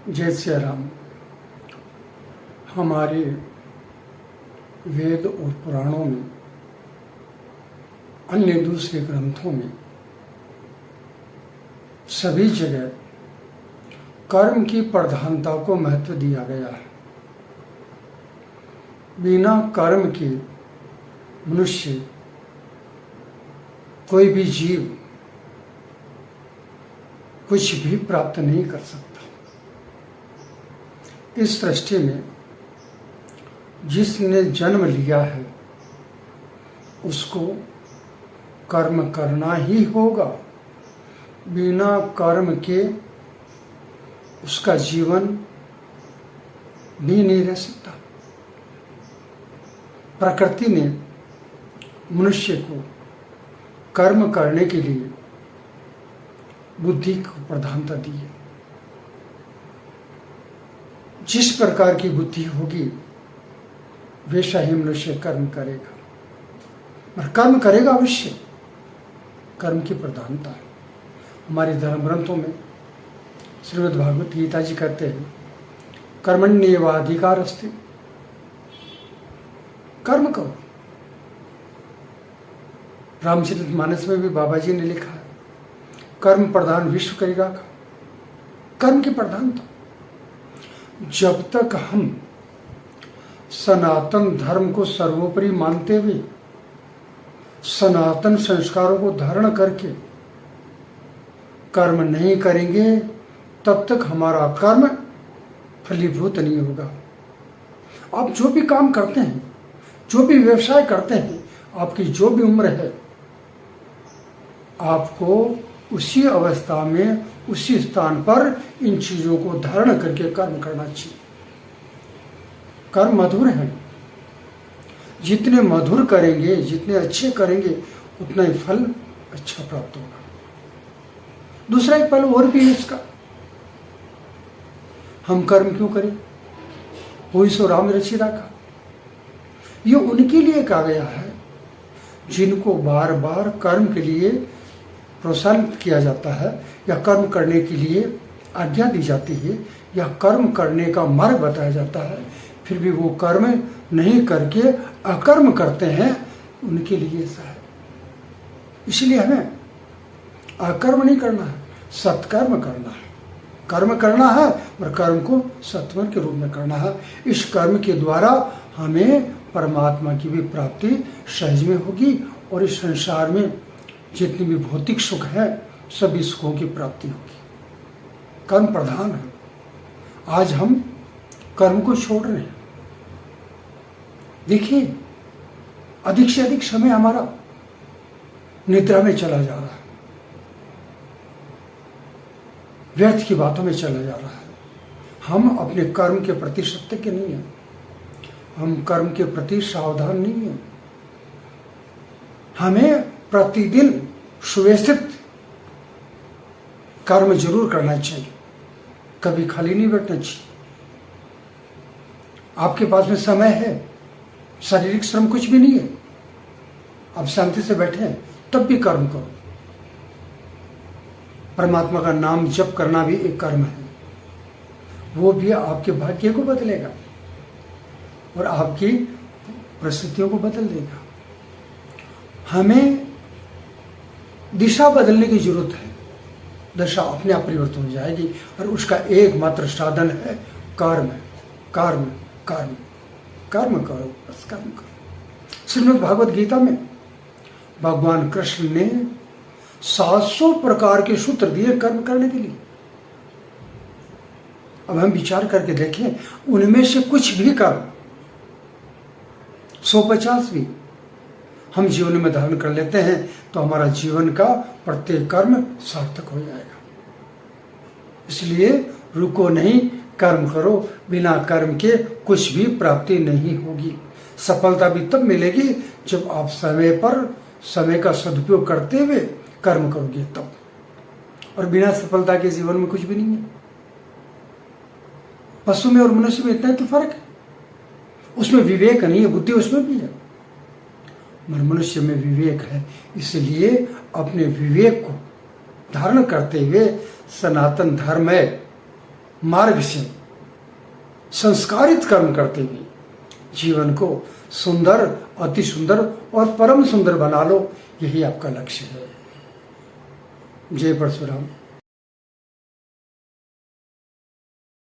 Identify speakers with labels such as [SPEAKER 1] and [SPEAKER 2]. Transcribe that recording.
[SPEAKER 1] जय श्री राम। हमारे वेद और पुराणों में, अन्य दूसरे ग्रंथों में सभी जगह कर्म की प्रधानता को महत्व दिया गया है। बिना कर्म के मनुष्य, कोई भी जीव कुछ भी प्राप्त नहीं कर सकता। इस सृष्टि में जिसने जन्म लिया है उसको कर्म करना ही होगा। बिना कर्म के उसका जीवन भी नहीं रह सकता। प्रकृति ने मनुष्य को कर्म करने के लिए बुद्धि को प्रधानता दी है। जिस प्रकार की बुद्धि होगी वैसा ही मनुष्य कर्म करेगा, और कर्म करेगा अवश्य। कर्म की प्रधानता है। हमारे धर्म ग्रंथों में श्रीमद् भागवत गीता जी कहते हैं, कर्मण्येवाधिकारस्ते, कर्म करो। रामचरितमानस में भी बाबा जी ने लिखा है, कर्म प्रधान विश्व करेगा। कर्म की प्रधानता। जब तक हम सनातन धर्म को सर्वोपरि मानते हुए सनातन संस्कारों को धारण करके कर्म नहीं करेंगे, तब तक हमारा कर्म फलीभूत नहीं होगा। आप जो भी काम करते हैं, जो भी व्यवसाय करते हैं, आपकी जो भी उम्र है, आपको उसी अवस्था में, उसी स्थान पर इन चीजों को धारण करके कर्म करना चाहिए। कर्म मधुर है। जितने मधुर करेंगे, जितने अच्छे करेंगे, उतना ही फल अच्छा प्राप्त होगा। दूसरा एक फल और भी है इसका। हम कर्म क्यों करें? वही सो राम रचि राखा। ये उनके लिए कहा गया है जिनको बार बार कर्म के लिए प्रोत्साहित किया जाता है, या कर्म करने के लिए आज्ञा दी जाती है, या कर्म करने का मार्ग बताया जाता है, फिर भी वो कर्म नहीं करके अकर्म करते हैं। उनके लिए ऐसा है। इसलिए हमें अकर्म नहीं करना है, सत्कर्म करना है। कर्म करना है और कर्म को सत्कर्म के रूप में करना है। इस कर्म के द्वारा हमें परमात्मा की भी प्राप्ति सहज में होगी, और इस संसार में जितनी भी भौतिक सुख है, सभी सुखों की प्राप्ति होगी। कर्म प्रधान है। आज हम कर्म को छोड़ रहे हैं। देखिए, अधिक से अधिक समय हमारा निद्रा में चला जा रहा है, व्यर्थ की बातों में चला जा रहा है। हम अपने कर्म के प्रति सतर्क नहीं हैं। हम कर्म के प्रति सावधान नहीं हैं। हमें प्रतिदिन सुव्यवस्थित कर्म जरूर करना चाहिए। कभी खाली नहीं बैठना चाहिए। आपके पास में समय है, शारीरिक श्रम कुछ भी नहीं है, आप शांति से बैठे हैं, तब भी कर्म करो। परमात्मा का नाम जप करना भी एक कर्म है। वो भी आपके भाग्य को बदलेगा और आपकी परिस्थितियों को बदल देगा। हमें दिशा बदलने की जरूरत है। दशा अपने आप परिवर्तन हो जाएगी, और उसका एकमात्र साधन है कर्म। कर्म कर्म कर्म करो, बस कर्म करो। श्रीमद् भागवत गीता में भगवान कृष्ण ने 700 प्रकार के सूत्र दिए कर्म करने के लिए। अब हम विचार करके देखें, उनमें से कुछ भी कर्म, 150 भी हम जीवन में धारण कर लेते हैं, तो हमारा जीवन का प्रत्येक कर्म सार्थक हो जाएगा। इसलिए रुको नहीं, कर्म करो। बिना कर्म के कुछ भी प्राप्ति नहीं होगी। सफलता भी तब मिलेगी जब आप समय पर, समय का सदुपयोग करते हुए कर्म करोगे तब। और बिना सफलता के जीवन में कुछ भी नहीं है। पशु में और मनुष्य में इतना तो फर्क है। उसमें विवेक नहीं है, बुद्धि उसमें भी है, मगर मनुष्य में विवेक है। इसलिए अपने विवेक को धारण करते हुए सनातन धर्म है मार्ग से संस्कारित कर्म करते हुए जीवन को सुंदर, अति सुंदर और परम सुंदर बना लो, यही आपका लक्ष्य है। जय परशुराम।